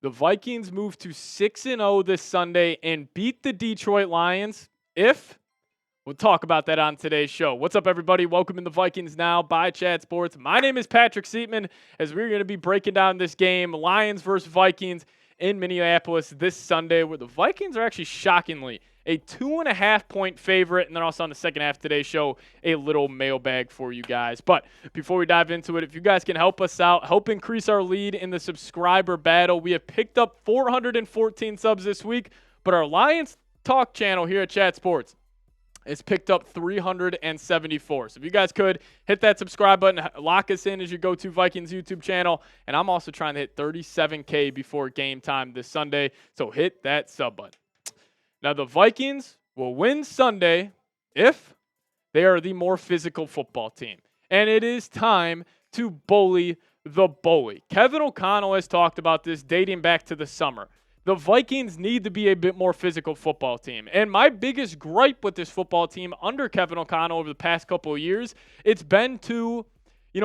The Vikings move to 6-0 this Sunday and beat the Detroit Lions. We'll talk about that on today's show. What's up, everybody? Welcome to the Vikings Now by Chad Sports. My name is Patrick Siepman, as we're going to be breaking down this game, Lions versus Vikings in Minneapolis this Sunday, where the Vikings are actually shockingly a 2.5-point favorite. And then also on the second half of today's show, a little mailbag for you guys. But before we dive into it, if you guys can help us out, help increase our lead in the subscriber battle. We have picked up 414 subs this week, but our Lions Talk channel here at Chat Sports has picked up 374. So if you guys could hit that subscribe button, lock us in as your go-to Vikings YouTube channel. And I'm also trying to hit 37K before game time this Sunday. So hit that sub button. Now, the Vikings will win Sunday if they are the more physical football team. And it is time to bully the bully. Kevin O'Connell has talked about this dating back to the summer. The Vikings need to be a bit more physical football team. And my biggest gripe with this football team under Kevin O'Connell over the past couple of years, it's been to,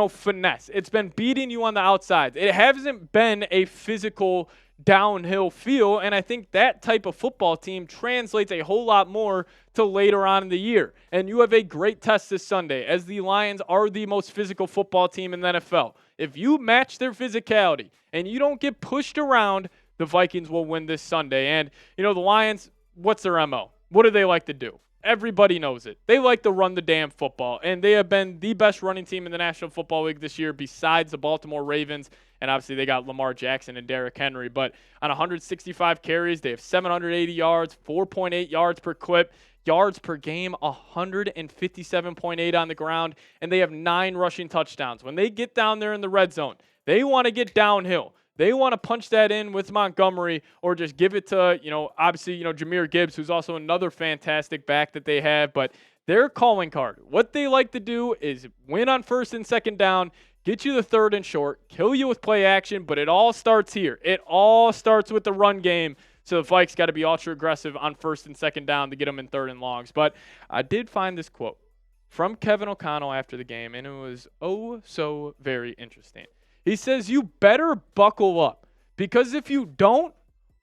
finesse. It's been beating you on the outside. It hasn't been a physical downhill feel, and I think that type of football team translates a whole lot more to later on in the year. And you have a great test this Sunday, as the Lions are the most physical football team in the NFL. If you match their physicality and you don't get pushed around, the Vikings will win this Sunday. And, the Lions, what's their MO? What do they like to do? Everybody knows it. They like to run the damn football, and they have been the best running team in the National Football League this year besides the Baltimore Ravens. And obviously they got Lamar Jackson and Derrick Henry. But on 165 carries, they have 780 yards, 4.8 yards per clip, yards per game, 157.8 on the ground, and they have 9 rushing touchdowns. When they get down there in the red zone, they want to get downhill. They want to punch that in with Montgomery or just give it to, obviously, Jahmyr Gibbs, who's also another fantastic back that they have. But their calling card, what they like to do is win on first and second down, get you the third and short, kill you with play action, but it all starts here. It all starts with the run game. So the Vikes got to be ultra aggressive on first and second down to get them in third and longs. But I did find this quote from Kevin O'Connell after the game, and it was so very interesting. He says, "You better buckle up, because if you don't,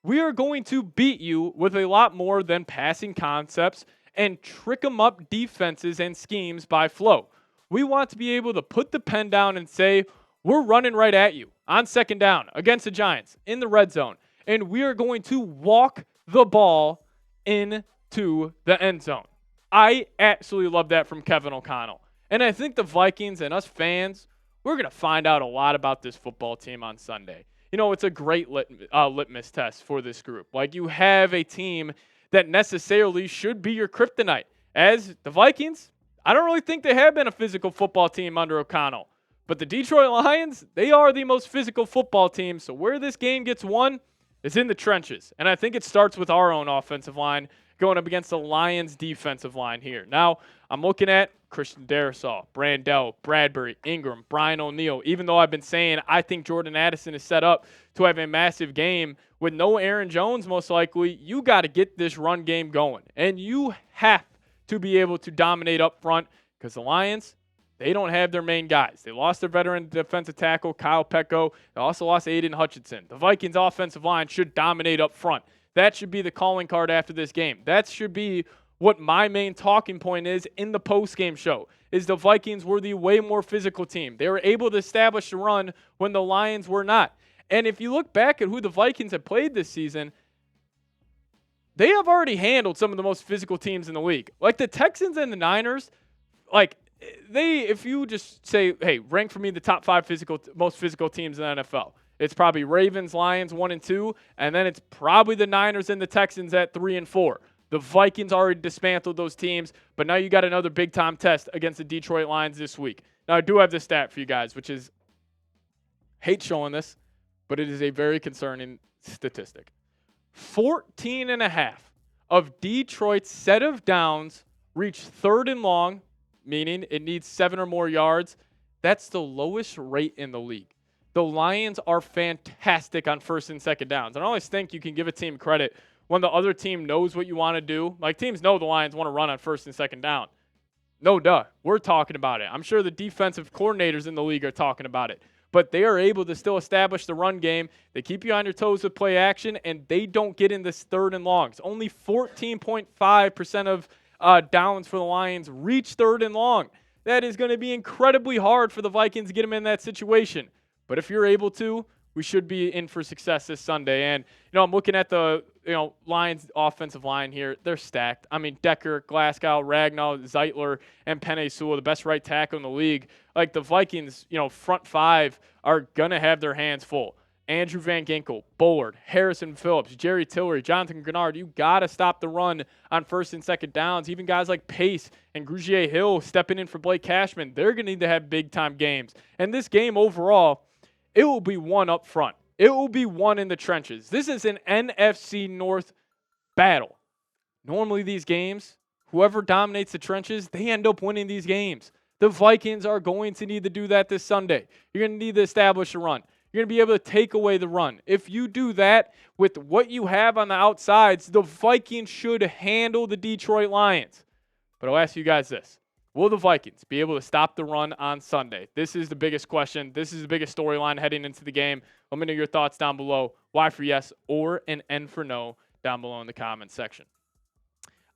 we are going to beat you with a lot more than passing concepts and trick 'em up defenses and schemes by flow. We want to be able to put the pen down and say, we're running right at you on second down against the Giants in the red zone, and we are going to walk the ball into the end zone." I absolutely love that from Kevin O'Connell. And I think the Vikings and us fans, we're going to find out a lot about this football team on Sunday. It's a great litmus test for this group. Like, you have a team that necessarily should be your kryptonite. As the Vikings, I don't really think they have been a physical football team under O'Connell. But the Detroit Lions, they are the most physical football team. So where this game gets won is in the trenches. And I think it starts with our own offensive line going up against the Lions' defensive line here. Now, I'm looking at Christian Darrisaw, Brandell, Bradbury, Ingram, Brian O'Neill. Even though I've been saying I think Jordan Addison is set up to have a massive game with no Aaron Jones most likely, you got to get this run game going. And you have to be able to dominate up front, because the Lions, they don't have their main guys. They lost their veteran defensive tackle, Kyle Pecco. They also lost Aiden Hutchinson. The Vikings' offensive line should dominate up front. That should be the calling card after this game. That should be what my main talking point is in the post-game show, is the Vikings were the way more physical team. They were able to establish the run when the Lions were not. And if you look back at who the Vikings have played this season, they have already handled some of the most physical teams in the league. Like the Texans and the Niners, if you just say, hey, rank for me the top 5 most physical teams in the NFL, it's probably Ravens, Lions 1 and 2, and then it's probably the Niners and the Texans at 3 and 4. The Vikings already dismantled those teams, but now you got another big-time test against the Detroit Lions this week. Now, I do have this stat for you guys, which is, hate showing this, but it is a very concerning statistic. 14.5 of Detroit's set of downs reach third and long, meaning it needs 7 or more yards. That's the lowest rate in the league. The Lions are fantastic on first and second downs. And I always think you can give a team credit when the other team knows what you want to do. Like, teams know the Lions want to run on first and second down. No duh. We're talking about it. I'm sure the defensive coordinators in the league are talking about it. but they are able to still establish the run game. They keep you on your toes with play action, and they don't get in this third and longs. Only 14.5% of downs for the Lions reach third and long. That is going to be incredibly hard for the Vikings to get them in that situation. But if you're able to, we should be in for success this Sunday. And, I'm looking at the, Lions offensive line here. They're stacked. I mean, Decker, Glasgow, Ragnow, Zeitler, and Penei Sewell, the best right tackle in the league. Like, the Vikings, front five are going to have their hands full. Andrew Van Ginkel, Bullard, Harrison Phillips, Jerry Tillery, Jonathan Greenard. You got to stop the run on first and second downs. Even guys like Pace and Grugier Hill stepping in for Blake Cashman, they're going to need to have big-time games. And this game overall, it will be won up front. It will be won in the trenches. This is an NFC North battle. Normally these games, whoever dominates the trenches, they end up winning these games. The Vikings are going to need to do that this Sunday. You're going to need to establish a run. You're going to be able to take away the run. If you do that with what you have on the outsides, the Vikings should handle the Detroit Lions. But I'll ask you guys this. Will the Vikings be able to stop the run on Sunday? This is the biggest question. This is the biggest storyline heading into the game. Let me know your thoughts down below. Y for yes or an N for no down below in the comments section.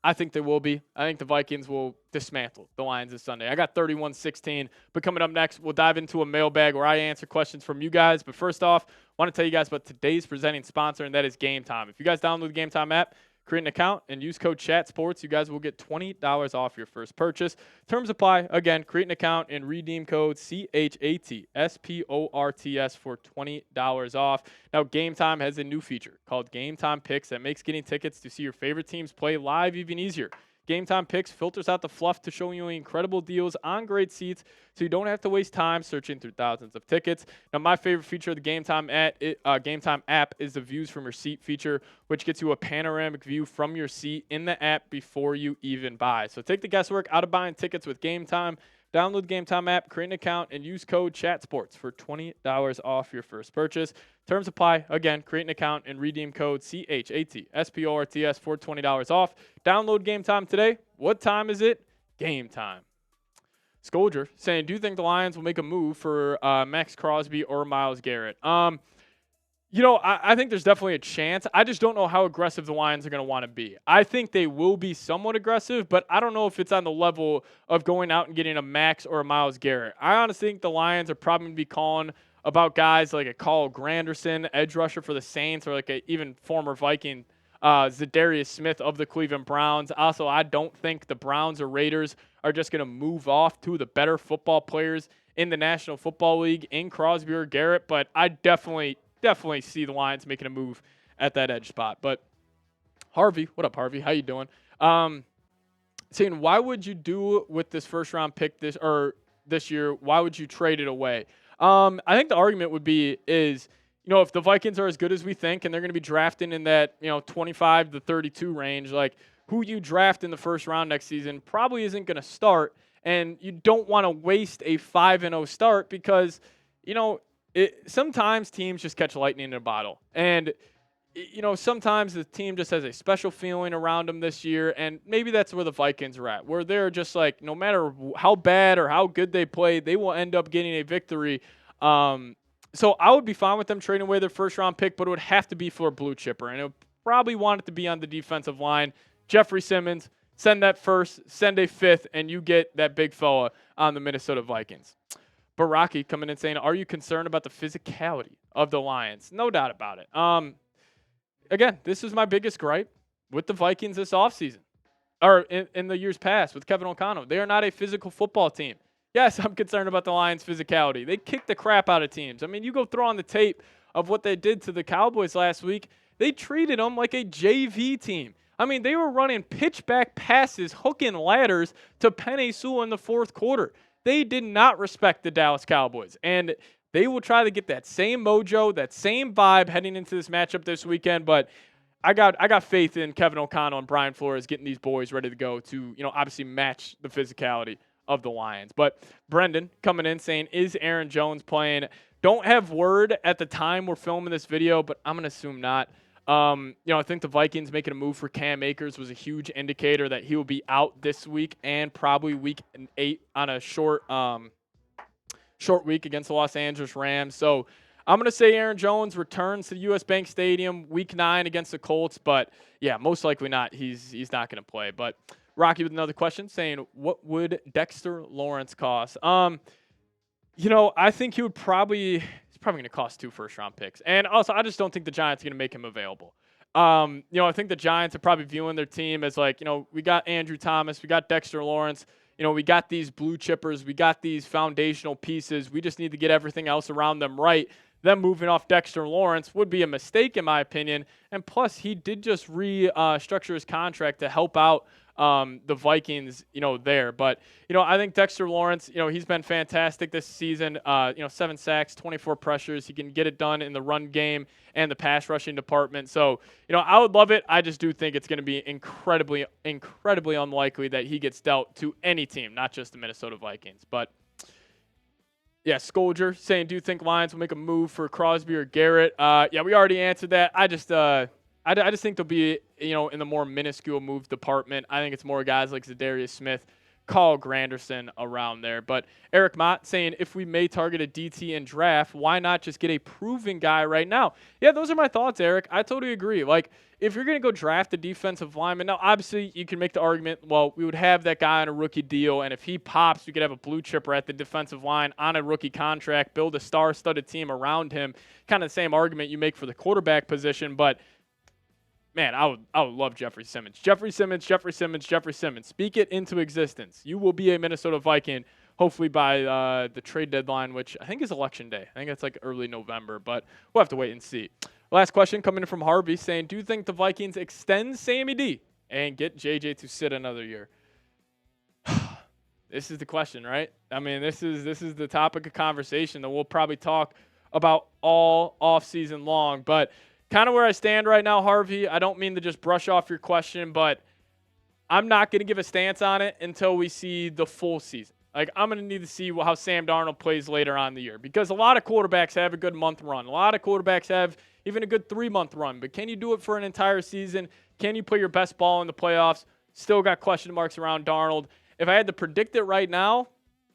I think they will be. I think the Vikings will dismantle the Lions this Sunday. I got 31-16. But coming up next, we'll dive into a mailbag where I answer questions from you guys. But first off, I want to tell you guys about today's presenting sponsor, and that is Game Time. If you guys download the Game Time app, create an account, and use code CHATSPORTS, you guys will get $20 off your first purchase. Terms apply. Again, create an account and redeem code CHATSPORTS for $20 off. Now, Game Time has a new feature called Game Time Picks that makes getting tickets to see your favorite teams play live even easier. Game Time Picks filters out the fluff to show you incredible deals on great seats so you don't have to waste time searching through thousands of tickets. Now, my favorite feature of the Game Time app is the Views from Your Seat feature, which gets you a panoramic view from your seat in the app before you even buy. So take the guesswork out of buying tickets with Game Time. Download the Game Time app, create an account, and use code CHATSPORTS for $20 off your first purchase. Terms apply. Again, create an account and redeem code CHATSPORTS for $20 off. Download Game Time today. What time is it? Game time. Scolger saying, do you think the Lions will make a move for Max Crosby or Myles Garrett? I think there's definitely a chance. I just don't know how aggressive the Lions are going to want to be. I think they will be somewhat aggressive, but I don't know if it's on the level of going out and getting a Max or a Myles Garrett. I honestly think the Lions are probably going to be calling about guys like a Carl Granderson, edge rusher for the Saints, or like a even former Viking, Zadarius Smith of the Cleveland Browns. Also, I don't think the Browns or Raiders are just going to move off to the better football players in the National Football League in Crosby or Garrett, but I definitely see the Lions making a move at that edge spot. But Harvey, what up, Harvey? How you doing? Saying, why would you do with this first round pick this year? Why would you trade it away? I think the argument would be is, if the Vikings are as good as we think and they're going to be drafting in that, 25 to 32 range, like who you draft in the first round next season probably isn't going to start. And you don't want to waste a 5-0 start because, sometimes teams just catch lightning in a bottle. And, sometimes the team just has a special feeling around them this year. And maybe that's where the Vikings are at, where they're just like, no matter how bad or how good they play, they will end up getting a victory. So I would be fine with them trading away their first-round pick, but it would have to be for a blue chipper. And it would probably want it to be on the defensive line. Jeffrey Simmons, send that first, send a fifth, and you get that big fella on the Minnesota Vikings. Baraki coming in saying, are you concerned about the physicality of the Lions? No doubt about it. Again, this is my biggest gripe with the Vikings this offseason, or in the years past with Kevin O'Connell. They are not a physical football team. Yes, I'm concerned about the Lions' physicality. They kick the crap out of teams. I mean, you go throw on the tape of what they did to the Cowboys last week. They treated them like a JV team. I mean, they were running pitch-back passes, hooking ladders to Penei Sewell in the fourth quarter. They did not respect the Dallas Cowboys. And they will try to get that same mojo, that same vibe heading into this matchup this weekend. But I got faith in Kevin O'Connell and Brian Flores getting these boys ready to go to, obviously match the physicality of the Lions. But Brendan coming in saying, is Aaron Jones playing? Don't have word at the time we're filming this video, but I'm going to assume not. I think the Vikings making a move for Cam Akers was a huge indicator that he will be out this week and probably week 8 on a short short week against the Los Angeles Rams. So I'm going to say Aaron Jones returns to the U.S. Bank Stadium week 9 against the Colts. But, yeah, most likely not. He's not going to play. But Rocky with another question saying, what would Dexter Lawrence cost? I think he's probably going to cost 2 first-round picks. And also, I just don't think the Giants are going to make him available. I think the Giants are probably viewing their team as like, we got Andrew Thomas, we got Dexter Lawrence. We got these blue chippers. We got these foundational pieces. We just need to get everything else around them right. Them moving off Dexter Lawrence would be a mistake, in my opinion. And plus, he did just restructure his contract to help out the Vikings, there. But, I think Dexter Lawrence, he's been fantastic this season. 7 sacks, 24 pressures. He can get it done in the run game and the pass rushing department. So, I would love it. I just do think it's going to be incredibly, incredibly unlikely that he gets dealt to any team, not just the Minnesota Vikings. But, yeah, Scolger saying, do you think Lions will make a move for Crosby or Garrett? Yeah, we already answered that. I just think they'll be, in the more minuscule move department. I think it's more guys like Zadarius Smith, Carl Granderson around there. But Eric Mott saying, if we may target a DT in draft, why not just get a proven guy right now? Yeah, those are my thoughts, Eric. I totally agree. Like, if you're going to go draft a defensive lineman, now, obviously, you can make the argument, well, we would have that guy on a rookie deal, and if he pops, we could have a blue chipper at the defensive line on a rookie contract, build a star-studded team around him. Kind of the same argument you make for the quarterback position, but man, I would love Jeffrey Simmons. Jeffrey Simmons. Speak it into existence. You will be a Minnesota Viking, hopefully by the trade deadline, which I think is Election Day. I think it's like early November, but we'll have to wait and see. Last question coming in from Harvey saying, do you think the Vikings extend Sammy D and get JJ to sit another year? This is the question, right? I mean, this is the topic of conversation that we'll probably talk about all offseason long, but kind of where I stand right now, Harvey, I don't mean to just brush off your question, but I'm not going to give a stance on it until we see the full season. Like, I'm going to need to see how Sam Darnold plays later on in the year because a lot of quarterbacks have a good month run. A lot of quarterbacks have even a good 3-month run, but can you do it for an entire season? Can you put your best ball in the playoffs? Still got question marks around Darnold. If I had to predict it right now,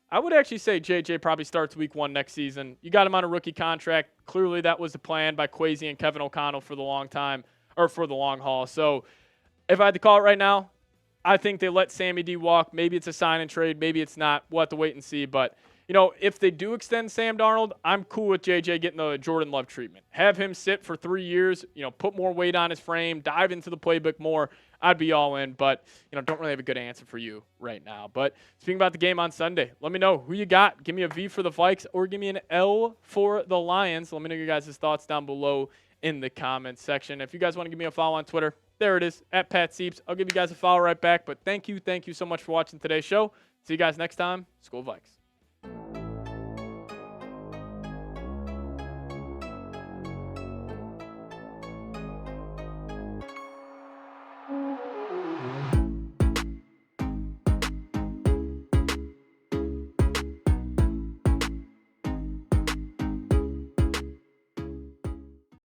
I would actually say JJ probably starts week 1 next season. You got him on a rookie contract. Clearly, that was the plan by Kwesi and Kevin O'Connell for the long haul. So if I had to call it right now, I think they let Sammy D walk. Maybe it's a sign and trade. Maybe it's not. We'll have to wait and see. But, if they do extend Sam Darnold, I'm cool with JJ getting the Jordan Love treatment. Have him sit for 3 years, put more weight on his frame, dive into the playbook more. I'd be all in, but, don't really have a good answer for you right now. But speaking about the game on Sunday, let me know who you got. Give me a V for the Vikes or give me an L for the Lions. Let me know your guys' thoughts down below in the comments section. If you guys want to give me a follow on Twitter, there it is, at Pat Sieps. I'll give you guys a follow right back. But thank you so much for watching today's show. See you guys next time. Skol Vikes.